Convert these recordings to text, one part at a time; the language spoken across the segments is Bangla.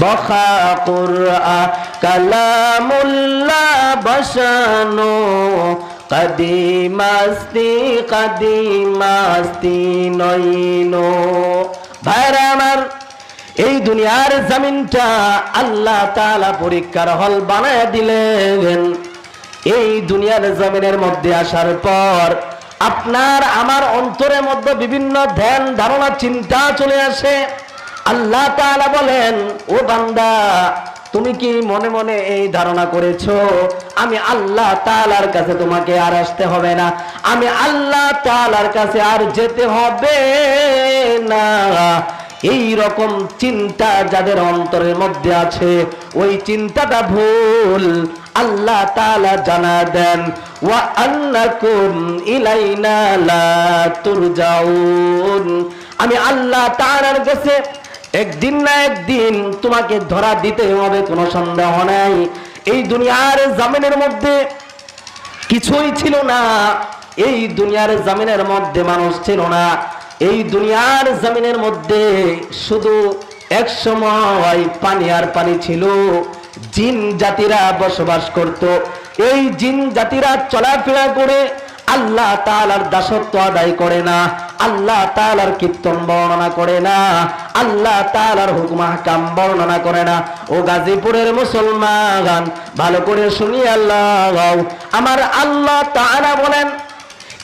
বখা কুরআন কালামুল্লাহ বসানো কদিমাস্তি নইনো। ভাইরা আমার, এই দুনিয়ার জমিনটা আল্লাহ তাআলা পরীক্ষার হল বানায় দিলেন। এই দুনিয়ার জমিনের মধ্যে আসার পর আপনার আমার অন্তরের মধ্যে বিভিন্ন ধ্যান ধারণা চিন্তা চলে আসে। আল্লাহ তাআলা বলেন, ও বান্দা, তুমি কি মনে মনে এই ধারণা করেছো আমি আল্লাহ তাআলার কাছে তোমাকে আর আসতে হবে না, আমি আল্লাহ তাআলার কাছে আর যেতে হবে না? এই রকম চিন্তা যাদের অন্তরের মধ্যে আছে, ওই চিন্তাটা ভুল। আল্লাহ তাআলা জানা দেন, ওয়া আন্নাকুম ইলাইনা লা তুরজাউন, আমি আল্লাহ তাআলার কাছে একদিন না একদিন তোমাকে ধরা দিতে হবে, কোনো সন্দেহ নাই। এই দুনিয়ার জমিনের মধ্যে কিছুই ছিল না, এই দুনিয়ার জমিনের মধ্যে মানুষ ছিল না, এই দুনিয়ার জমিনের মধ্যে শুধু এক সময় পানি আর পানি ছিল। জিন জাতিরা বসবাস করত। এই জিন জাতিরা চলাফেরা করে আল্লাহ তাআলার দাসত্ব আদায় করে না, আল্লাহ তাআলার কীর্তন বর্ণনা করে না, আল্লাহ তাআলার হুকুম আহকাম বর্ণনা করে না। ও গাজীপুরের মুসলমান, ভালো করে শুনি আল্লাহ, আমার আল্লাহ তাআলা বলেন,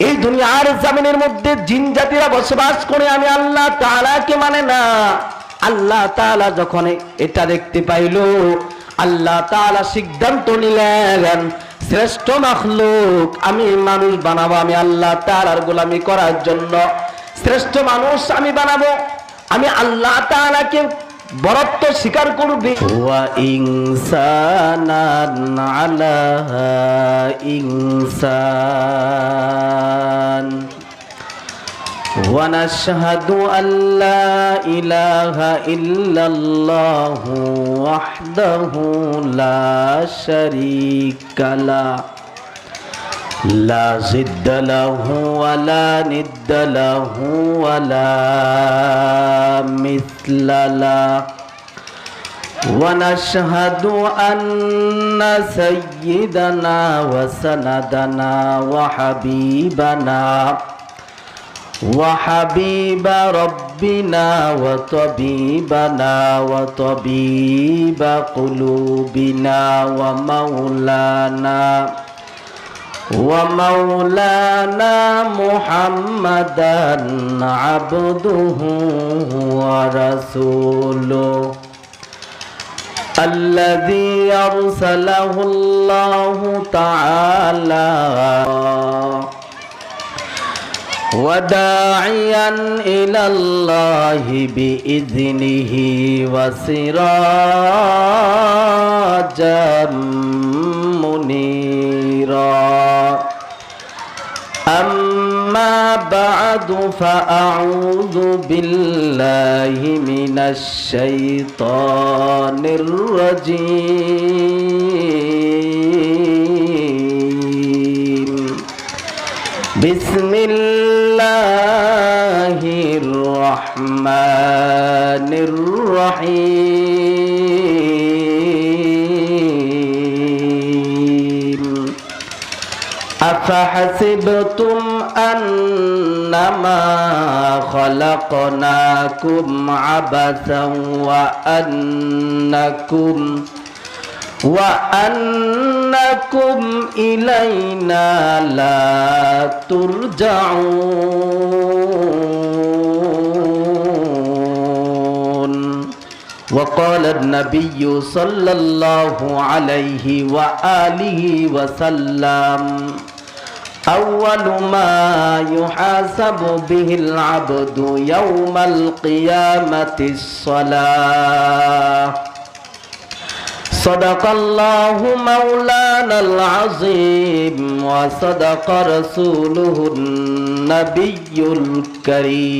এই দুনিয়ার জমিনের মধ্যে জিন জাতিরা বসবাস করে, আমি আল্লাহ তাআলাকে মানে না। আল্লাহ তাআলা যখন এটা দেখতে পাইল, আল্লাহ তাআলা সিদ্ধান্ত নিলেন, শ্রেষ্ঠ মাখলুক আমি মানুষ বানাবো, আমি আল্লাহ তাআলার গোলামি করার জন্য শ্রেষ্ঠ মানুষ আমি বানাবো। আমি আল্লাহ তাআলাকে বরত্ব স্বীকার করবে। ওয়া ইনসানান আলা ইনসান ওয়া নাশহাদু আল্লা ইলাহা ইল্লাল্লাহু ওয়াহদাহু লা শারীকা লাহু লা জিদ্দা লাহু ওয়া লা নিদ্দা লাহু ওয়া লা মিছলা লাহু ওয়া নাশহাদু আন্না সাইয়্যিদানা ওয়া সানাদানা ওয়া হাবিবানা وحبيب ربنا وطبيبنا وطبيب قلوبنا ومولانا محمدا عبده ورسوله الذي أرسله الله تعالى وداعيا إلى الله بإذنه وسراجا منيرا أما بعد فأعوذ بالله من الشيطان الرجيم بسم الله الرحمن الرحيم أفحسبتم أنما خلقناكم عبثا وأنكم إلينا لا ترجعون وقال النبي صلى الله عليه وآله وسلم أول ما يحاسب به العبد يوم القيامة الصلاة صدق الله مولانا العظيم وصدق رسوله النبي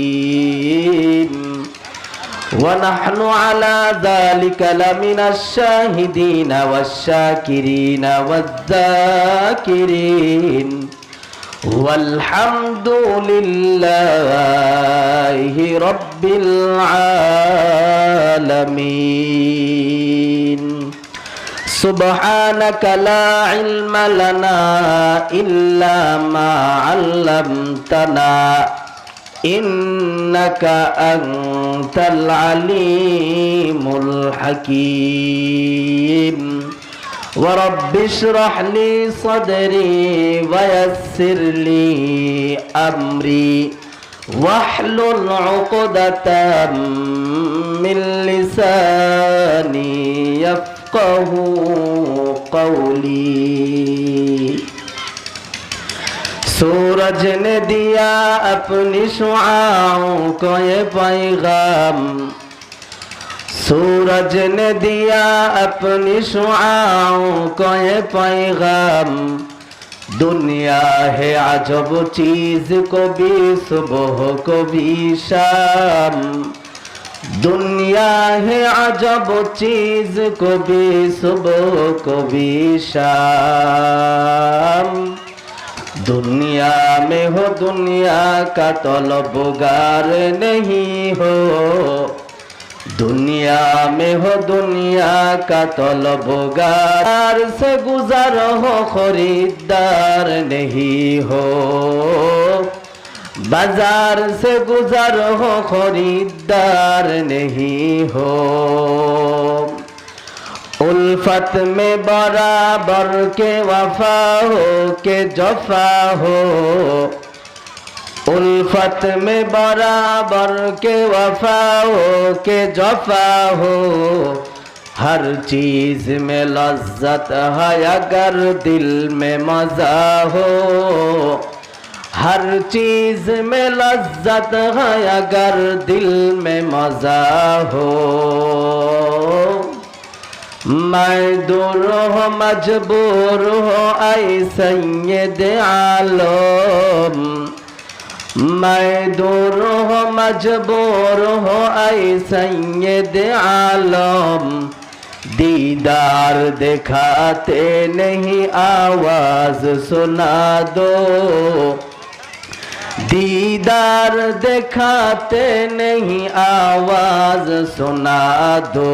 الكريم ونحن على ذلك لمن الشاهدين والشاكرين والذاكرين والحمد لله رب العالمين سبحانك لا علم لنا إلا ما علمتنا إنك أنت العليم الحكيم ورب اشرح لي صدري ويسر لي أمري واحلل عقدة من لساني يفقه قولي सूरज ने दिया अपनी शुआओं को ये पैगाम सूरज ने दिया अपनी शुआओं को ये पैगाम दुनिया है अजब चीज को भी सुबह को भी शाम दुनिया है अजब चीज को भी सुबह को भी शाम दुनिया में हो दुनिया का तलबगार नहीं हो दुनिया में हो दुनिया का तलबगार से गुजर हो खरीदार नहीं हो बाजार से गुजर हो खरीदार नहीं हो उल्फत में बराबर के वफा हो के जफा हो उल्फत में बराबर के वफा हो के जफा हो हर चीज में लज्जत है अगर दिल में मजा हो हर चीज में लज्जत है अगर दिल में मजा हो मैं दूर हो मजबूर हो ऐ सैयद आलम मैं दूर हो मजबूर हो ऐ सैयद आलम दीदार दिखाते नहीं आवाज सुना दो दीदार दिखाते नहीं आवाज सुना दो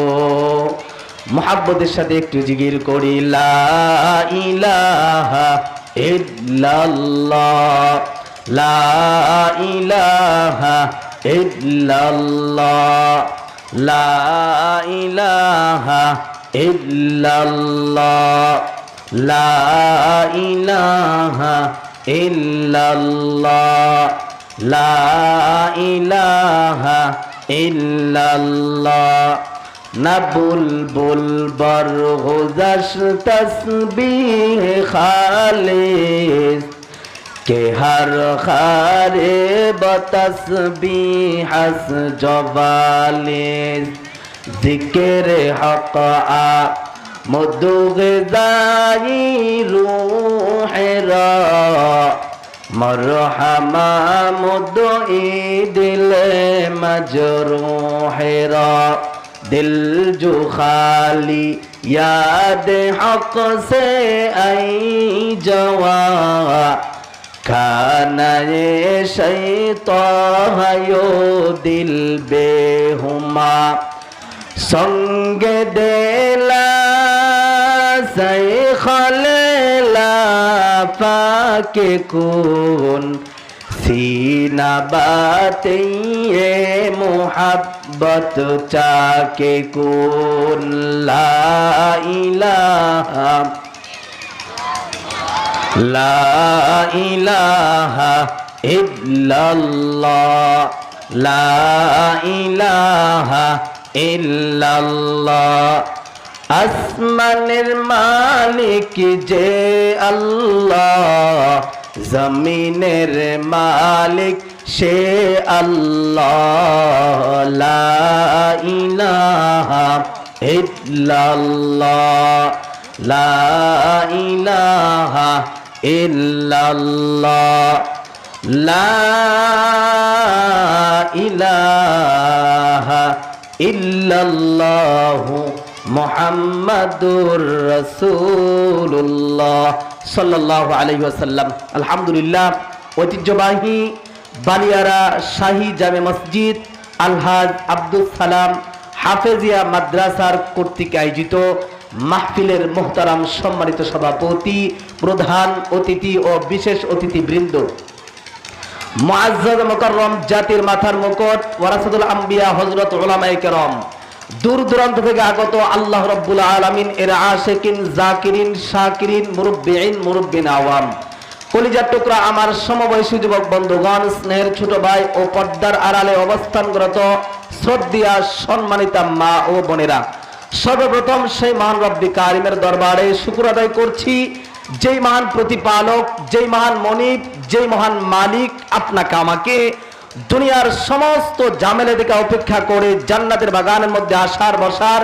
मोहब्बतेर साथे एकटू जिकिर करी ला इलाहा इल्लाल्लाह ला इलाहा इल्लाल्लाह ला इलाहा इल्लाल्लाह ला इलाहा इल्लाल्लाह ला इलाहा इल्लाल्लाह न बुलबुल बरगुज़श तस्बीह खालिस के हर खारे बतस्बीह हस जवालिस जिक्र हक़ आ मुदग़िज़ाई रूह रा मरहमा मुदई दिल मजरूह रा दिल जो खाली याद हक से आई जवा खाना ये शैतान यो दिल बेहुमा संग देला सै खलेला फाके कुन सीना बातें ये मोहब्बत चाके कुन ला इलाहा इल्लल्लाह ला इलाहा इल्लल्लाह আসমানের মালিক যে আল্লাহ জমিনের মালিক সে আল্লাহ লা ইলাহা ইল্লাল্লাহ লা ইলাহা ইল্লাল্লাহ লা ইলাহা ইল্লাল্লাহু মুহাম্মাদুর রাসূলুল্লাহ সাল্লাল্লাহু আলাইহি ওয়াসাল্লাম। আলহামদুলিল্লাহ, ঐতিহ্যবাহী বালিয়ারা শাহী জামে মসজিদ আলহাজ আব্দুল সালাম হাফেজিয়া মাদ্রাসার কর্তৃক আয়োজিত মাহফিলের মুহতারাম সম্মানিত সভাপতি, প্রধান অতিথি ও বিশেষ অতিথিবৃন্দ, মুআজ্জাজ মুকাররম জাতির মাথার মুকুট ওয়ারাসাতুল আম্বিয়া হযরত উলামায়ে কেরাম, দূর দূরান্ত থেকে আগত আল্লাহ রাব্বুল আলামিন এর আশিকিন, জাকিরিন, শাকিরিন, মুরব্বিঈন, মুরব্বিন আওয়াম, কলিজার টুকরা আমার সমবয়সী যুবক বন্ধুগণ, স্নেহের ছোট ভাই ও পর্দার আড়ালে অবস্থানরত শ্রদ্ধেয়া সম্মানিতা মা ও বোনেরা, সর্বপ্রথম সেই মহান রব্বি কারিমের দরবারে শুকর আদায় করছি, যেই মহান প্রতিপালক, যেই মহান মনিব, যেই মহান মালিক আপনাকে আমাকে দুনিয়ার সমস্ত ঝামেলা থেকে উপেক্ষা করে জান্নাতের বাগানের মধ্যে আসার বসার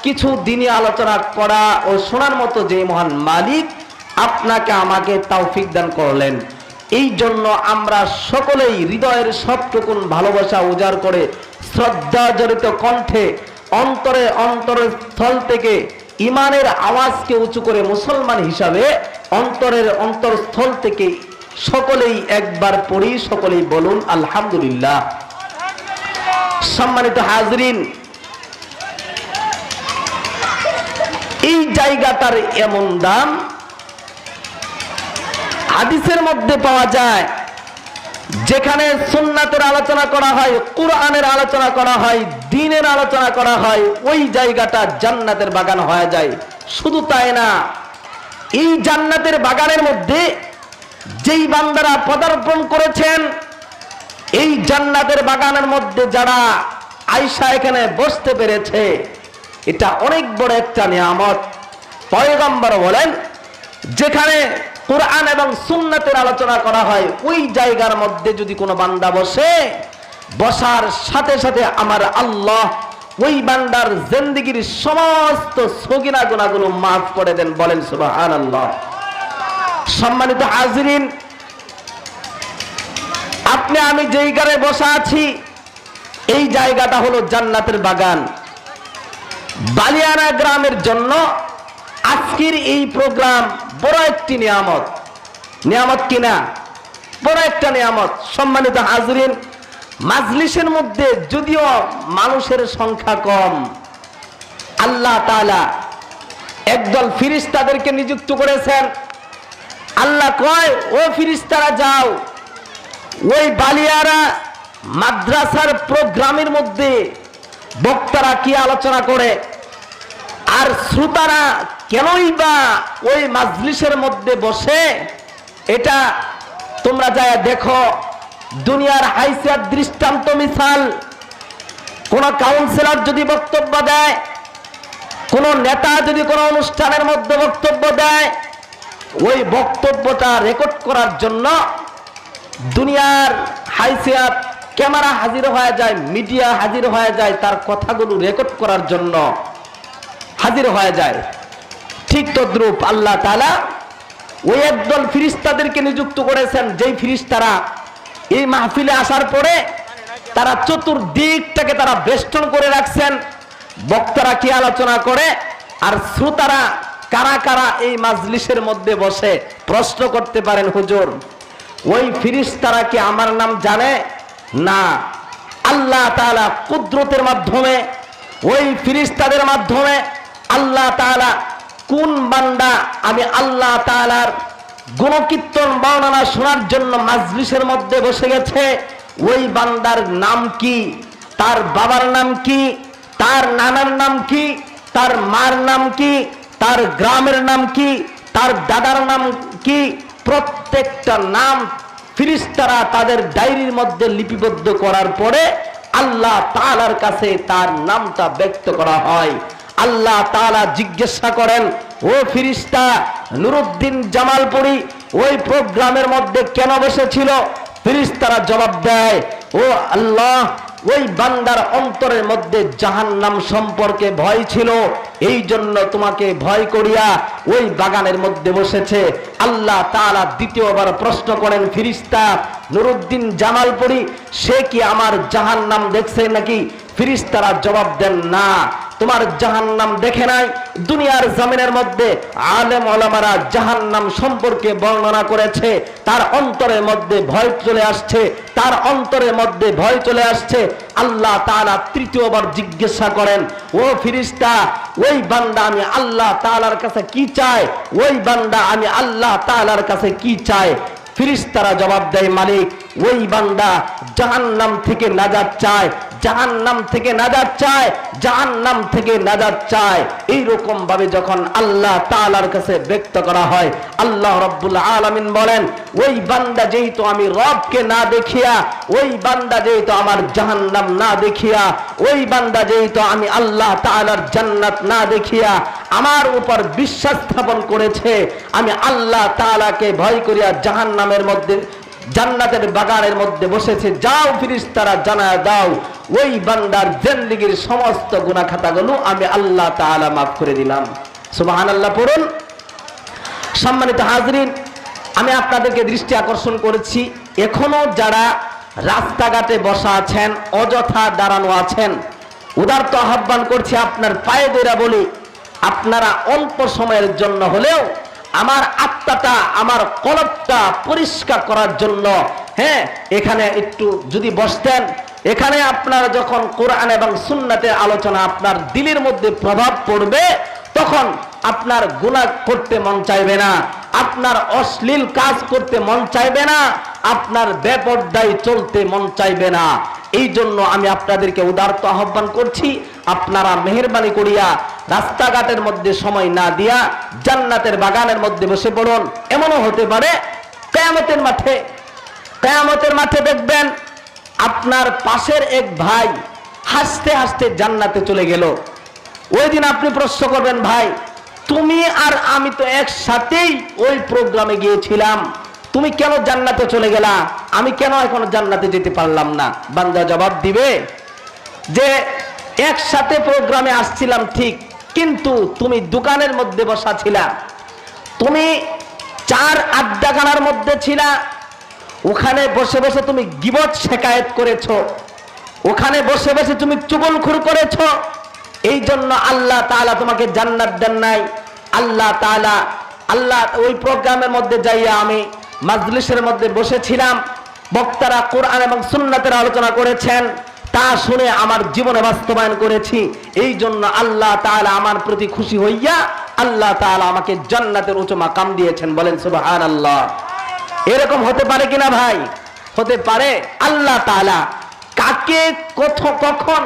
কিছু দিনই আলোচনা করা ও শোনার মতো যেই মহান মালিক আপনাকে আমাকে তৌফিক দান করলেন। এই জন্য আমরা সকলেই হৃদয়ের সবটুকুন ভালোবাসা উজাড় করে শ্রদ্ধা জড়িত কণ্ঠে অন্তরে অন্তরস্থল থেকে ইমানের আওয়াজকে উঁচু করে মুসলমান হিসাবে অন্তরের অন্তরস্থল থেকে সকলেই একবার পড়ি, সকলেই বলুন আলহামদুলিল্লাহ। সম্মানিত হাজরিন, এই জায়গাটার এমন দাম হাদিসের মধ্যে পাওয়া যায়, যেখানে সুন্নাতের আলোচনা করা হয়, কুরআনের আলোচনা করা হয়, দ্বীনের আলোচনা করা হয়, ওই জায়গাটা জান্নাতের বাগান হয়ে যায়। শুধু তাই না, এই জান্নাতের বাগানের মধ্যে যেই বান্দারা পদার্পণ করেছেন, এই জান্নাতের বাগানের মধ্যে যারা আয়েশা এখানে বসতে পেরেছে, এটা অনেক বড় একটা নিয়ামত। পয়গম্বর বলেন, যেখানে কুরআন এবং সুন্নাতের আলোচনা করা হয়, ওই জায়গার মধ্যে যদি কোনো বান্দা বসে, বসার সাথে সাথে আমার আল্লাহ ওই বান্দার জিন্দেগীর সমস্ত সগীরা গুনাহগুলো মাফ করে দেন। বলেন সুবহানাল্লাহ। সম্মানিত হাজরিন, আপনি আমি যেই ঘরে বসা আছি, এই জায়গাটা হলো জান্নাতের বাগান। বালিয়ানা গ্রামের জন্য আজকের এই প্রোগ্রাম বড় একটি নিয়ামত। নিয়ামত কিনা? বড় একটা নিয়ামত। সম্মানিত হাজরিন, মাজলিসের মধ্যে যদিও মানুষের সংখ্যা কম, আল্লাহ তাআলা একদল ফেরেশতাদেরকে নিযুক্ত করেছেন। আল্লাহ কয়, ও ফেরেশতারা যাও, ওই বালিয়ারা মাদ্রাসার প্রোগ্রামের মধ্যে বক্তারা কি আলোচনা করে আর শ্রোতারা কেনই বা ওই মাজলিসের মধ্যে বসে, এটা তোমরা যায় দেখো। দুনিয়ার হাইসিয়াত দৃষ্টান্ত মিসাল, কোন কাউন্সিলর যদি বক্তব্য দেয়, কোন নেতা যদি কোনো অনুষ্ঠানের মধ্যে বক্তব্য দেয়, ওই বক্তব্যটা রেকর্ড করার জন্য দুনিয়ার হাইসিয়াত ক্যামেরা হাজির হয়ে যায়, মিডিয়া হাজির হয়ে যায়, তার কথাগুলো রেকর্ড করার জন্য হাজির হয়ে যায়। ঠিক তদ্রূপ আল্লাহ তাআলা ওই একদল ফেরেশতাদেরকে নিযুক্ত করেছেন, যেই ফেরেশতারা এই মাহফিলে আসার পরে তারা চতুর্দিকটাকে তারা বেষ্টন করে রাখছেন। বক্তারা কি আলোচনা করে আর শ্রোতারা কারা কারা এই মাজলিসের মধ্যে বসে প্রশ্ন করতে পারেন, হুজুর ওই ফেরেশতারা কি আমার নাম জানে? না, আল্লাহ তাআলা কুদরতের মাধ্যমে ওই ফেরেশতাদের মাধ্যমে আল্লাহ তাআলা কোন বান্দা আমি আল্লাহ তাআলার গুণকীর্তন বর্ণনা শোনার জন্য মাজলিসের মধ্যে বসে গেছে, ওই বান্দার নাম কি, তার বাবার নাম কি, তার নানার নাম কি, তার মার নাম কি, তার গ্রামের নাম কি, তার দাদার নাম কি, প্রত্যেকটা নাম ফেরেশতারা তাদের ডায়েরির মধ্যে লিপিবদ্ধ করার পরে আল্লাহ তাআলার কাছে তার নামটা ব্যক্ত করা হয়। আল্লাহ তাআলা জিজ্ঞাসা করেন, ও ফেরেশতা নুরুদ্দিন জামালপুরী ওই প্রোগ্রামের মধ্যে কেন বসেছিল? ফেরেশতারা জবাব দেয়, ও আল্লাহ ওই বান্দার অন্তরের মধ্যে জাহান্নাম সম্পর্কে ভয় ছিল, এই জন্য তোমাকে ভয় করিয়া ওই বাগানের মধ্যে বসেছে। আল্লাহ তাআলা দ্বিতীয়বার প্রশ্ন করেন, ফেরেশতা নুরুদ্দিন জামালপুরী সে কি আমার জাহান্নাম দেখছে নাকি? ফেরেশতারা জবাব দেন, না, তোমার জাহান্নাম দেখে নাই। দুনিয়ার জমিনের মধ্যে আলেম ওলামারা জাহান্নাম সম্পর্কে বর্ণনা করেছে, তার অন্তরের মধ্যে ভয় চলে আসছে, তার অন্তরের মধ্যে ভয় চলে আসছে। আল্লাহ তাআলা তৃতীয়বার জিজ্ঞাসা করেন, ও ফেরেশতা, ওই বান্দা আমি আল্লাহ তাআলার কাছে কি চায়? ওই বান্দা আমি আল্লাহ তাআলার কাছে কি চায়? ফেরেশতারা জবাব দেয়, মালিক, ওই বান্দা জাহান্নাম থেকে নাজাত চায়, জাহান্নাম থেকে নাজাত চায়, জাহান্নাম থেকে নাজাত চায়। এইরকম ভাবে যখন আল্লাহ তাআলার কাছে ব্যক্ত করা হয়, আল্লাহ রাব্বুল আলামিন বলেন, ওই বান্দা যেহেতু আমি রবকে না দেখিয়া, ওই বান্দা যেহেতু আমার জাহান্নাম না দেখিয়া, ওই বান্দা যেহেতু আমি আল্লাহ তাআলার জান্নাত না দেখিয়া আমার উপর বিশ্বাস স্থাপন করেছে, আমি আল্লাহ তাআলাকে ভয় করিয়া জাহান্নামের মধ্যে জান্নাতের বাগানের মধ্যে বসেছে, যাও ফেরেশতারা জানায় দাও ওই বান্দার জিন্দেগীর সমস্ত গুনাহ খাতাগুলো আমি আল্লাহ তাআলা মাফ করে দিলাম। সুবহানাল্লাহ পড়ুন। সম্মানিত হাজরিন, আমি আপনাদেরকে দৃষ্টি আকর্ষণ করেছি, এখনো যারা রাস্তাঘাটে বসা আছেন, অযথা দাঁড়ানো আছেন, উদারত আহ্বান করছি, আপনার পায়ে ধরে বলি, আপনারা অল্প সময়ের জন্য হলেও আমার আত্মাটা, আমার কলবটা পরিষ্কার করার জন্য, হ্যাঁ, এখানে একটু যদি বসতেন, এখানে আপনারা যখন কোরআন এবং সুন্নাতের আলোচনা আপনার দিলের মধ্যে প্রভাব পড়বে, তখন আপনার গুনাহ করতে মন চাইবে না, আপনার অশ্লীল কাজ করতে মন চাইবে না, আপনার বেপরদায় চলতে মন চাইবে না। এই জন্য আমি আপনাদেরকে উদারত আহ্বান করছি, আপনারা মেহেরবানি করিয়া রাস্তাঘাটের মধ্যে সময় না দিয়া জান্নাতের বাগানের মধ্যে বসে পড়ুন। এমনও হতে পারে কিয়ামতের মাঠে দেখবেন আপনার পাশের এক ভাই হাসতে হাসতে জান্নাতে চলে গেল। ওই দিন আপনি প্রশ্ন করবেন, ভাই তুমি আর আমি তো একসাথেই ওই প্রোগ্রামে গিয়েছিলাম, তুমি কেন জান্নাতে চলে গেলা, আমি কেন এখনো জান্নাতে যেতে পারলাম না? বান্দা জবাব দিবে যে একসাথে প্রোগ্রামে আসছিলাম ঠিক, কিন্তু তুমি দোকানের মধ্যে বসা ছিলা, তুমি চার আড্ডাখানার মধ্যে ছিলা, ওখানে বসে বসে তুমি গীবত শেকায়েত করেছো, ওখানে বসে বসে তুমি চুগলখুর করেছো। এই জন্য আল্লাহ তাআলা তোমাকে জান্নাত দেন নাই। আল্লাহ ওই প্রোগ্রামের মধ্যে যাইয়া আমি মাজলিসের মধ্যে বসেছিলাম, বক্তারা কোরআন এবং সুন্নাতের আলোচনা করেছেন, তা শুনে আমার জীবনে বাস্তবায়ন করেছি। এই জন্য আল্লাহ তাআলা আমার প্রতি খুশি হইয়া আল্লাহ তাআলা আমাকে জান্নাতের উচ্চ মাকাম দিয়েছেন। বলেন সুবহানাল্লাহ। এরকম হতে পারে কিনা ভাই? হতে পারে। আল্লাহ তাআলা কাকে কখন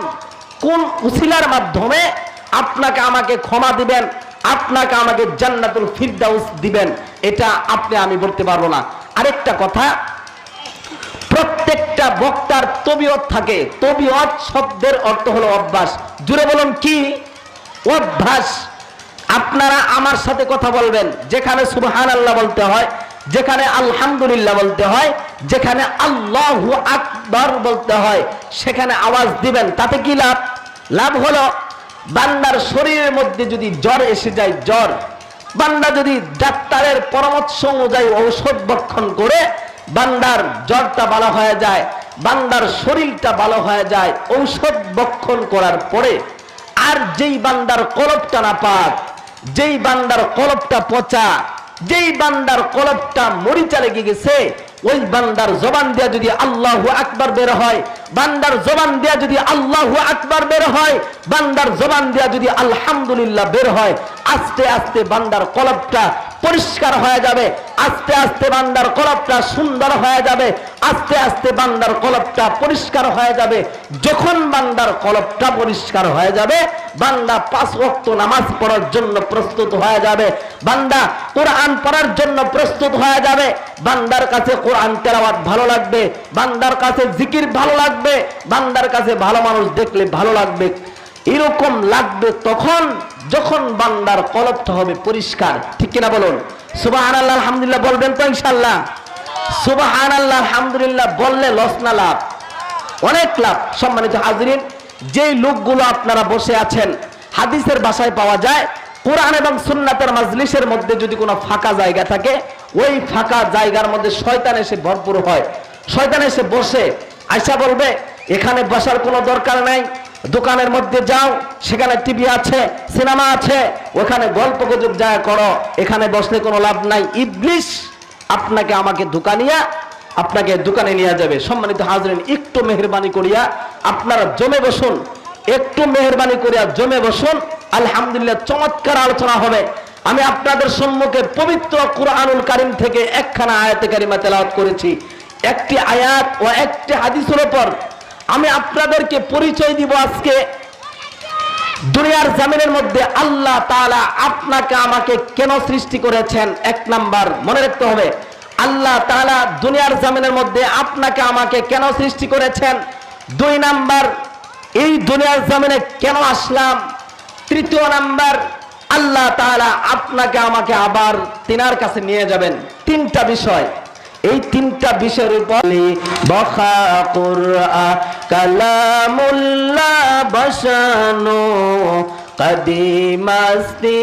কোন উসিলার মাধ্যমে আপনাকে আমাকে ক্ষমা দিবেন, আপনাকে আমাকে জান্নাতুল ফিরদাউস দিবেন, এটা আপনি আমি বলতে পারবো না। আরেকটা কথা, প্রত্যেকটা বক্তার তবিয়ত থাকে। তবিয়ত শব্দের অর্থ হলো অভ্যাস। জুড়ে বলুন কি? অভ্যাস। আপনারা আমার সাথে কথা বলবেন, যেখানে সুবহানাল্লাহ বলতে হয়, যেখানে আলহামদুলিল্লাহ বলতে হয়, যেখানে আল্লাহু আকবার বলতে হয়, সেখানে আওয়াজ দিবেন। তাতে কি লাভ? লাভ হলো বান্দার শরীরের মধ্যে যদি জ্বর এসে যায়, জ্বর, বান্দা যদি ডাক্তারের পরামর্শ অনুযায়ী ঔষধ ভক্ষণ করে বান্দার জ্বরটা ভালো হয়ে যায়, বান্দার শরীরটা ভালো হয়ে যায় ঔষধ ভক্ষণ করার পরে। আর যেই বান্দার কলবটা নাপাক, যেই বান্দার কলবটা পচা, যেই বান্দার কলবটা মরিচা লেগে গেছে, ওই বান্দার জবান দিয়া যদি আল্লাহু আকবার বের হয়, বান্দার জবান দিয়া যদি আল্লাহু আকবার বের হয়, বান্দার জবান দিয়া যদি আলহামদুলিল্লাহ বের হয়, আস্তে আস্তে বান্দার কলবটা পরিষ্কার হয়ে যাবে, আস্তে আস্তে বান্দার কলবটা সুন্দর হয়ে যাবে, আস্তে আস্তে বান্দার কলবটা পরিষ্কার হয়ে যাবে। যখন বান্দার কলবটা পরিষ্কার হয়ে যাবে, বান্দা 5 ওয়াক্ত নামাজ পড়ার জন্য প্রস্তুত হয়ে যাবে, বান্দা কোরআন পড়ার জন্য প্রস্তুত হয়ে যাবে, বান্দার কাছে কোরআন তেলাওয়াত ভালো লাগবে, বান্দার কাছে জিকির ভালো লাগবে, বান্দার কাছে ভালো মানুষ দেখলে ভালো লাগবে। এরকম লাগবে তখন যখন বান্দার কলবটা হবে পরিষ্কার। ঠিক কিনা বলুন? সুবহানাল্লাহ আলহামদুলিল্লাহ বলবেন তো ইনশাআল্লাহ? সুবহানাল্লাহ আলহামদুলিল্লাহ বললে লস না লাভ? অনেক লাভ। সম্মানিত হাজিরিন, যেই লোকগুলো আপনারা বসে আছেন, হাদিসের ভাষায় পাওয়া যায়, কোরআন এবং সুন্নাতের মাজলিসের মধ্যে যদি কোনো ফাঁকা জায়গা থাকে, ওই ফাঁকা জায়গার মধ্যে শয়তান এসে ভরপুর হয়। শয়তান এসে বসে, আয়সা বলবে এখানে বসার কোনো দরকার নাই, দোকানের মধ্যে যাও, সেখানে টিভি আছে, সিনেমা আছে, ওখানে গল্প গুজব যা করো, এখানে বসলে কোনো লাভ নাই। ইবলিস আপনাকে আমাকে আপনাকে দোকানে নিয়ে যাবে। সম্মানিত হাজরিন, একটু মেহেরবানি করিয়া আপনারা জমে বসুন, একটু মেহেরবানি করিয়া জমে বসুন। আলহামদুলিল্লাহ, চমৎকার আলোচনা হবে। আমি আপনাদের সম্মুখে পবিত্র কুরআনুল কারীম থেকে একখানা আয়াতে কারিমা তেলাওয়াত করেছি। একটি আয়াত ও একটি হাদিসের উপর আমি আপনাদেরকে পরিচয় দিব। আজকে দুনিয়ার জমিনের মধ্যে আল্লাহ তাআলা আপনাকে আমাকে কেন সৃষ্টি করেছেন, এক নাম্বার মনে রাখতে হবে। আল্লাহ তাআলা দুনিয়ার জমিনের মধ্যে আপনাকে আমাকে কেন সৃষ্টি করেছেন। দুই নাম্বার, এই দুনিয়ার জমিনে কেন আসলাম। তৃতীয় নাম্বার, আল্লাহ তাআলা আপনাকে আমাকে আবার তিনার কাছে নিয়ে যাবেন। তিনটা বিষয়, এই তিনটা বিষয়ের উপর বখা কুরআন কালামুল্লাহ বসানো কদিমাস্তি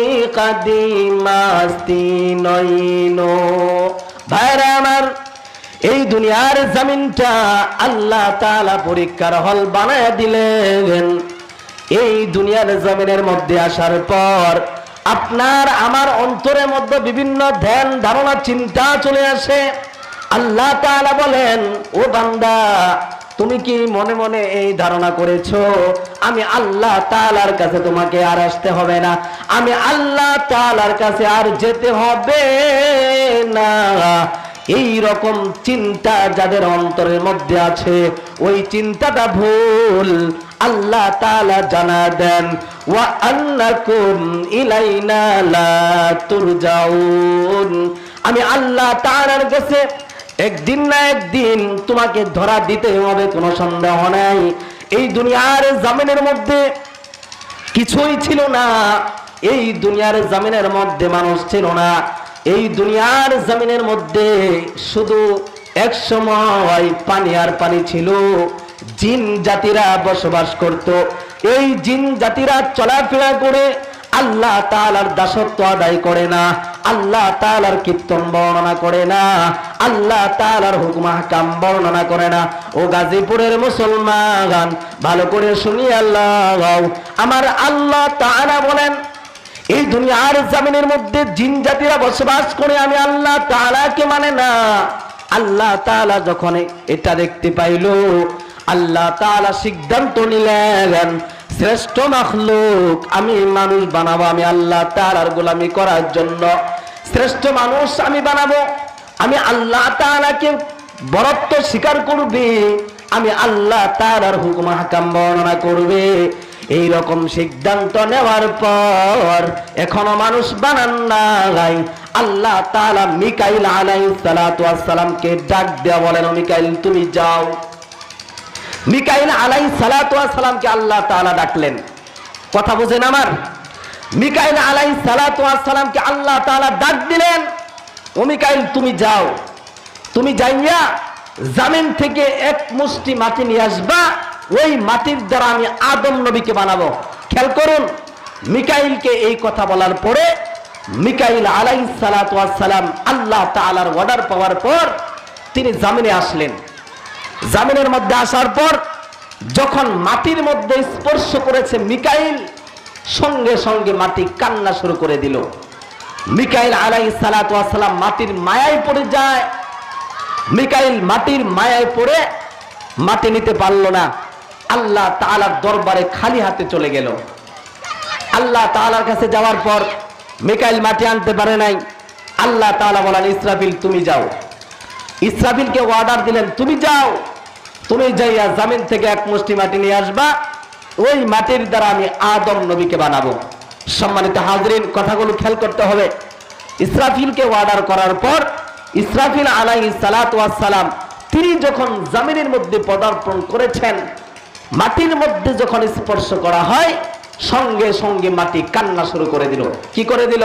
নইনো। ভাইরা আমার, এই দুনিয়ার জমিনটা আল্লাহ তাআলা পরীক্ষার হল বানায় দিলেন। এই দুনিয়ার জমিনের মধ্যে আসার পর আপনার আমার অন্তরের মধ্যে বিভিন্ন ধ্যান ধারণা চিন্তা চলে আসে। আল্লাহ তাআলা বলেন, ও বান্দা, তুমি কি মনে মনে এই ধারণা করেছো আমি আল্লাহ তাআলার কাছে তোমাকে আর আসতে হবে না, আমি আল্লাহ তাআলার কাছে আর যেতে হবে না? এই রকম চিন্তা যাদের অন্তরের মধ্যে আছে, ওই চিন্তাটা ভুল। আল্লাহ তাআলা জানা দেন, ওয়া আন্নাকুম ইলাইনা লা তুরজাউন। আমি আল্লাহ তাআলার কাছে একদিন না একদিন তোমাকে ধরা দিতে হবে, কোনো সন্দেহ নাই। এই দুনিয়ার জমিনের মধ্যে কিছুই ছিল না, এই দুনিয়ার জমিনের মধ্যে মানুষ ছিল না, এই দুনিয়ার জমিনের মধ্যে শুধু এক সময় পানি আর পানি ছিল। জিন জাতিরা বসবাস করত। এই জিন জাতিরা চলাফেরা করে আল্লাহ তাআলার দাসত্ব আদায় করে না, আল্লাহ তাআলার কীর্তন বর্ণনা করে না, আল্লাহ তাআলার হুকুম আহকাম বর্ণনা করে না। ও গাজীপুরের মুসলমান, ভালো করে শুনি আল্লাহ, আমার আল্লাহ তাআলা বলেন, এই দুনিয়ার জমিনের মধ্যে জিন জাতিরা বসবাস করে, আমি আল্লাহ তাআলাকে মানে না। আল্লাহ তাআলা যখন এটা দেখতে পাইল, আল্লাহ তাআলা সিদ্ধান্ত নিলেন, শ্রেষ্ঠ মাখলুক আমি মানুষ বানাবো, আমি আল্লাহ তাআলার গোলামি করার জন্য শ্রেষ্ঠ মানুষ আমি বানাবো। আমি আল্লাহ তাআলাকে বরত্ব স্বীকার করবে, আমি আল্লাহ তাআলার হুকুম হাকাম বর্ণনা করবে। এই রকম সিদ্ধান্ত নেওয়ার পর এখনো মানুষ বানান নাই। আল্লাহ তাআলা মিকাইল আলাইহিস সালাতু ওয়াস সালামকে ডাক দেয়া বলেন, মিকাইল তুমি যাও। মিকাইল আলাইহিস সালাতু ওয়াস সালামকে আল্লাহ তাআলা ডাকলেন। কথা বুঝেন আমার? মিকাইল আলাইহিস সালাতু ওয়াস সালামকে আল্লাহ তাআলা ডাক দিলেন, ও মিকাইল তুমি যাও, তুমি যাইয়া জমিন থেকে এক মুষ্টি মাটি নিয়ে আসবা, ওই মাটির দ্বারা আমি আদম নবীকে বানাবো। খেয়াল করুন, মিকাইলকে এই কথা বলার পরে মিকাইল আলাইহিস সালাতু ওয়াস সালাম আল্লাহ তাআলার অর্ডার পাওয়ার পর তিনি জমিনে আসলেন। জমিনের মধ্যে আসার পর যখন মাটির মধ্যে স্পর্শ করেছে মিকাইল, সঙ্গে সঙ্গে মাটি কান্না শুরু করে দিল। মিকাইল আলাইহিস সালাতু ওয়াস সালাম মাটির মায়ায় পড়ে যায়। মিকাইল মাটির মায়ায় পড়ে মাটি নিতে পারল না। আল্লাহ তাআলার দরবারে খালি হাতে চলে গেল। আল্লাহ তাআলার কাছে যাওয়ার পর মিকাইল মাটি আনতে পারে নাই। আল্লাহ তাআলা বলেন, ইসরাফিল তুমি যাও। ইসরাফিলকে অর্ডার দিলেন, তুমি যাও, তুমি যাইয়া জমিন থেকে এক মুষ্টি মাটি নিয়ে আসবা, ওই মাটির দ্বারা আমি আদম নবীকে বানাবো। সম্মানিত হাজরিন, কথাগুলো খেয়াল করতে হবে। ইসরাফিলকে অর্ডার করার পর ইসরাফিল আলাইহিস সালাতু ওয়াস সালাম তিনি যখন জমিনের মধ্যে পদার্পণ করেছেন, মাটির মধ্যে যখন স্পর্শ করা হয়, সঙ্গে সঙ্গে মাটি কান্না শুরু করে দিল। কি করে দিল?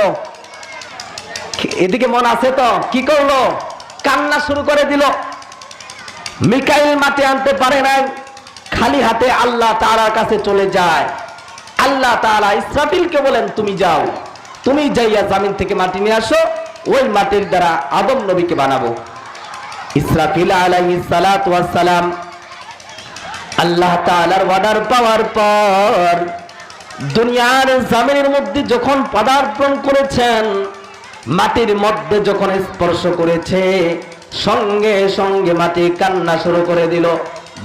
এদিকে মন আছে তো? কি করলো? কান্না শুরু করে দিল। মিকাইল মাটি আনতে পারে নাই, খালি হাতে আল্লাহ তাআলার কাছে চলে যায়। আল্লাহ তাআলা ইসরাফিলকে বলেন, তুমি যাও, তুমি যাইয়া জমিন থেকে মাটি নিয়ে আসো, ওই মাটির দ্বারা আদম নবীকে বানাবো। ইসরাফিল আলাইহিস সালাতু ওয়াস সালাম আল্লাহ তাআলার অর্ডার পাওয়ার পর দুনিয়ার জমিনের মধ্যে যখন পদার্পণ করেছেন, মাটির মধ্যে যখন স্পর্শ করেছে, সঙ্গে সঙ্গে মাটি কান্না শুরু করে দিল।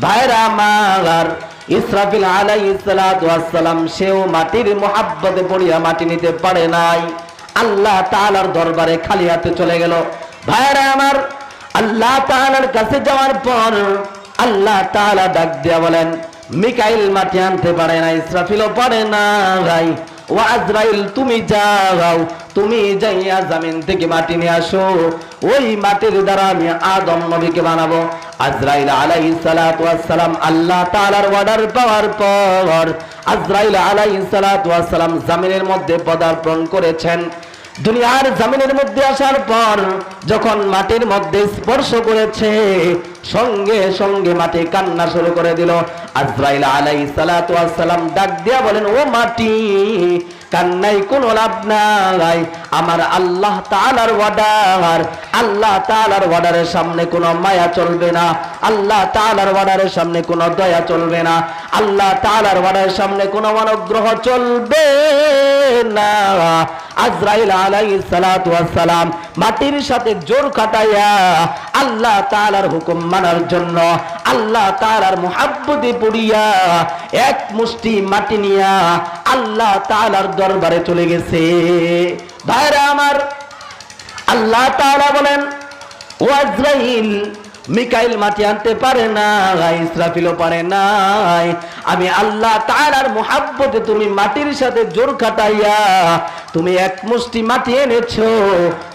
ভাইরা আমার, ইসরাফিল আলাইহিস সালাতু ওয়াস সালাম সেও মাটির মোহাব্বতে পড়িয়া মাটি নিতে পারে নাই, আল্লাহ তাআলার দরবারে খালি হাতে চলে গেল। ভাইরা আমার, আল্লাহ তাআলার কাছে যাওয়ার পর আল্লাহ তাআলা ডাক দিয়া বলেন, মিকাইল মাটি আনতে পারে না, ইসরাফিলও পারে না, ভাই ও আজরাইল তুমি যাও, তুমি যাইয়া জমিন থেকে মাটি নিয়ে আসো, ওই মাটির দ্বারা আমি আদম নবীকে বানাবো। আজরাইল আলাইহিস সালাতু ওয়াস সালাম আল্লাহ তাআলার অর্ডার পাওয়ার পর আজরাইল আলাইহিস সালাতু ওয়াস সালাম জমিনের মধ্যে পদার্পণ করেছেন। দুনিয়ার জমিনের মধ্যে আসার পর যখন মাটির মধ্যে স্পর্শ করেছে, সঙ্গে সঙ্গে মাটি কান্না শুরু করে দিল। আজরাইল আলাইহিস সালাতু ওয়াস সালাম ডাক দিয়া বলেন, ও মাটি, কান্নাই কোনো লাভ নাই, আমার আল্লাহ তাআলার অর্ডার, আল্লাহ তাআলার অর্ডারের সামনে কোনো মায়া চলবে না, আল্লাহ তাআলার অর্ডারের সামনে কোনো দয়া চলবে না, আল্লাহ তাআলার অর্ডারের সামনে কোনো অনুগ্রহ চলবে না। আজরাইল আলাইহিস সালাতু ওয়াস সালাম মাটির সাথে জোর খাটাইয়া আল্লাহ তাআলার হুকুম মানার জন্য, আল্লাহ তাআলার মুহাব্বতে পড়িয়া এক মুষ্টি মাটি নিয়া আল্লাহ তাআলার দরবারে চলে গেছে। ভাইরা আমার, আল্লাহ তাআলা বলেন, ও আজরাইল, মিকাইল মাটি আনতে পারে না, ইসরাফিলও পারে নাই, আমি আল্লাহ তাআলার মুহাব্বতে তুমি মাটির সাথে জোর খাটাইয়া তুমি এক মুষ্টি মাটি এনেছো,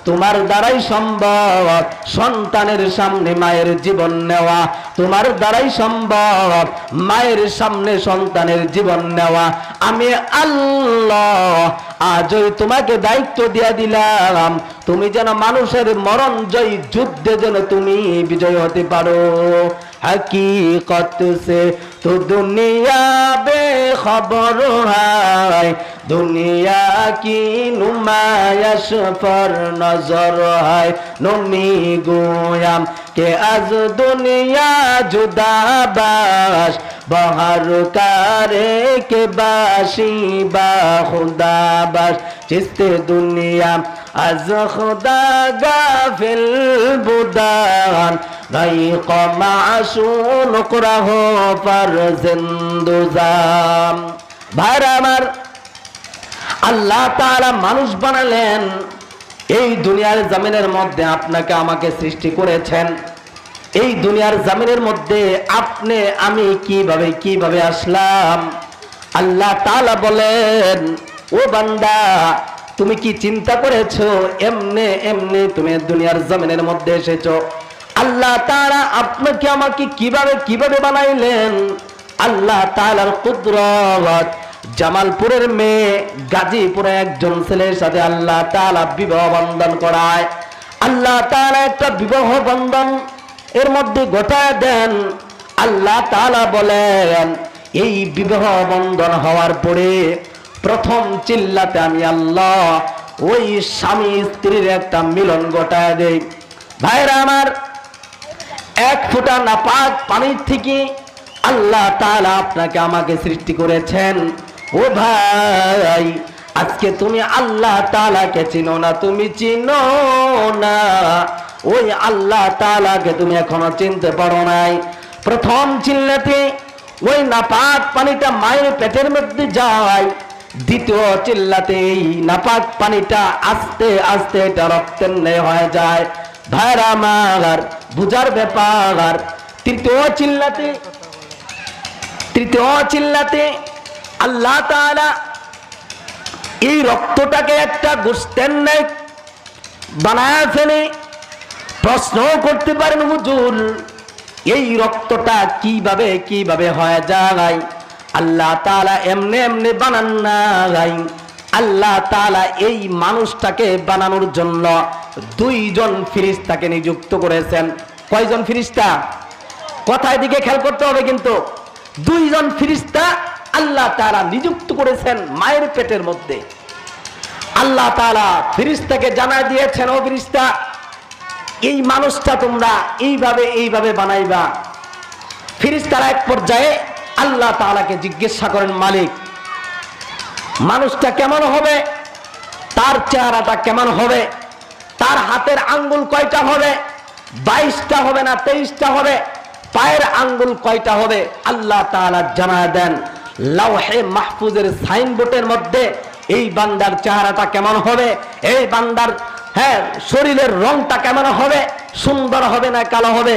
তোমার দ্বারাই সম্ভব সন্তানের সামনে মায়ের জীবন নেওয়া, তোমার দ্বারাই সম্ভব মায়ের সামনে সন্তানের জীবন নেওয়া। আমি আল্লাহ আজই তোমাকে দায়িত্ব দিয়া দিলাম, তুমি যেন মানুষের মরণ জয়ী যুদ্ধে যেন তুমি বিজয় হতে পারো। हकीकत से तो दुनिया बेखबर है, दुनिया की नुमाइश पर नजर है, नमी गोयाम के आज दुनिया जुदा बाश बहर करे के बाशी बा खुदा बाश, जिसते दुनिया आज खुदा गाफिल बुदान गईक मासून कुराहो पर जिंदुजाम। भाईरा आमार, আল্লাহ তাআলা মানুষ বানালেন, এই দুনিয়ার জমিনের মধ্যে আপনাকে আমাকে সৃষ্টি করেছেন। এই দুনিয়ার জমিনের মধ্যে আপনি আমি কিভাবে আসলাম? আল্লাহ তাআলা বলেন, ও বান্দা, তুমি কি চিন্তা করেছো এমনি এমনি তুমি দুনিয়ার জমিনের মধ্যে এসেছো? আল্লাহ তাআলা আপনাকে আমাকে কিভাবে বানাইলেন? আল্লাহ তাআলার কুদরত, জামালপুরের মেয়ে গাজীপুরে একজন ছেলের সাথে আল্লাহ তাআলা বিবাহ বন্ধন করায়। আল্লাহ তাআলা একটা বিবাহ বন্ধন এর মধ্যে ঘটায় দেন। আল্লাহ তাআলা বলেন, এই বিবাহ বন্ধন হওয়ার পরে প্রথম চিল্লাতে আমি আল্লাহ ওই স্বামী স্ত্রীর একটা মিলন ঘটায় দেই। ভাইরা আমার, এক ফোঁটা নাপাক পানির থেকে আল্লাহ তাআলা আপনাকে আমাকে সৃষ্টি করেছেন। ও ভাই, আজকে তুমি আল্লাহ তাআলাকে চিনো না, তুমি চিনো না, ওই আল্লাহ তাআলাকে তুমি এখনো চিনতে পারো নাই। প্রথম চিল্লাতে ওই নাপাক পানিটা মায়ের পেটের মধ্যে যায়, দ্বিতীয় চিল্লাতে এই নাপাক পানিটা আস্তে আস্তে এটা রক্তের ন্যায় হয়ে যায়। ভাইরা আমার, বুঝার ব্যাপার। তৃতীয় চিল্লাতে আল্লাহ তাআলা এই রক্তটাকে একটা গোশতের ন্যায় বানায় ফেলে। প্রশ্ন করতে পারেন, হুজুর, এই রক্তটা কিভাবে হয়ে যায়? আল্লাহ তাআলা এমনি বানান না। আল্লাহ তাআলা এই মানুষটাকে বানানোর জন্য দুইজন ফেরেশতাকে নিযুক্ত করেছেন। কয়জন ফেরেশতা? কথার দিকে খেয়াল করতে হবে কিন্তু। দুইজন ফেরেশতা আল্লাহ তাআলা নিযুক্ত করেছেন মায়ের পেটের মধ্যে। আল্লাহ তাআলা ফেরেশতাকে জানায় দিয়েছেন, ও ফেরেশতা, এই মানুষটা তোমরা এইভাবে বানাইবা। ফেরেশতারা এক পর্যায়ে আল্লাহ তাআলাকে জিজ্ঞাসা করেন, মালিক মানুষটা কেমন হবে, তার চেহারাটা কেমন হবে, তার হাতের আঙ্গুল কয়টা হবে, 22টা হবে না 23টা হবে, পায়ের আঙ্গুল কয়টা হবে? আল্লাহ তাআলা জানায় দেন লাওহে মাহফুজের সাইনবোর্ডের মধ্যে এই বান্দার চেহারাটা কেমন হবে, এই বান্দার শরীরের রংটা কেমন হবে, সুন্দর হবে না কালো হবে,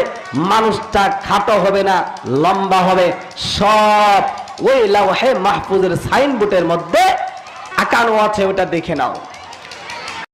মানুষটা খাটো হবে না লম্বা হবে, সব ওই লাওহে মাহফুজের সাইনবোর্ডের মধ্যে আঁকানো আছে, ওটা দেখে নাও।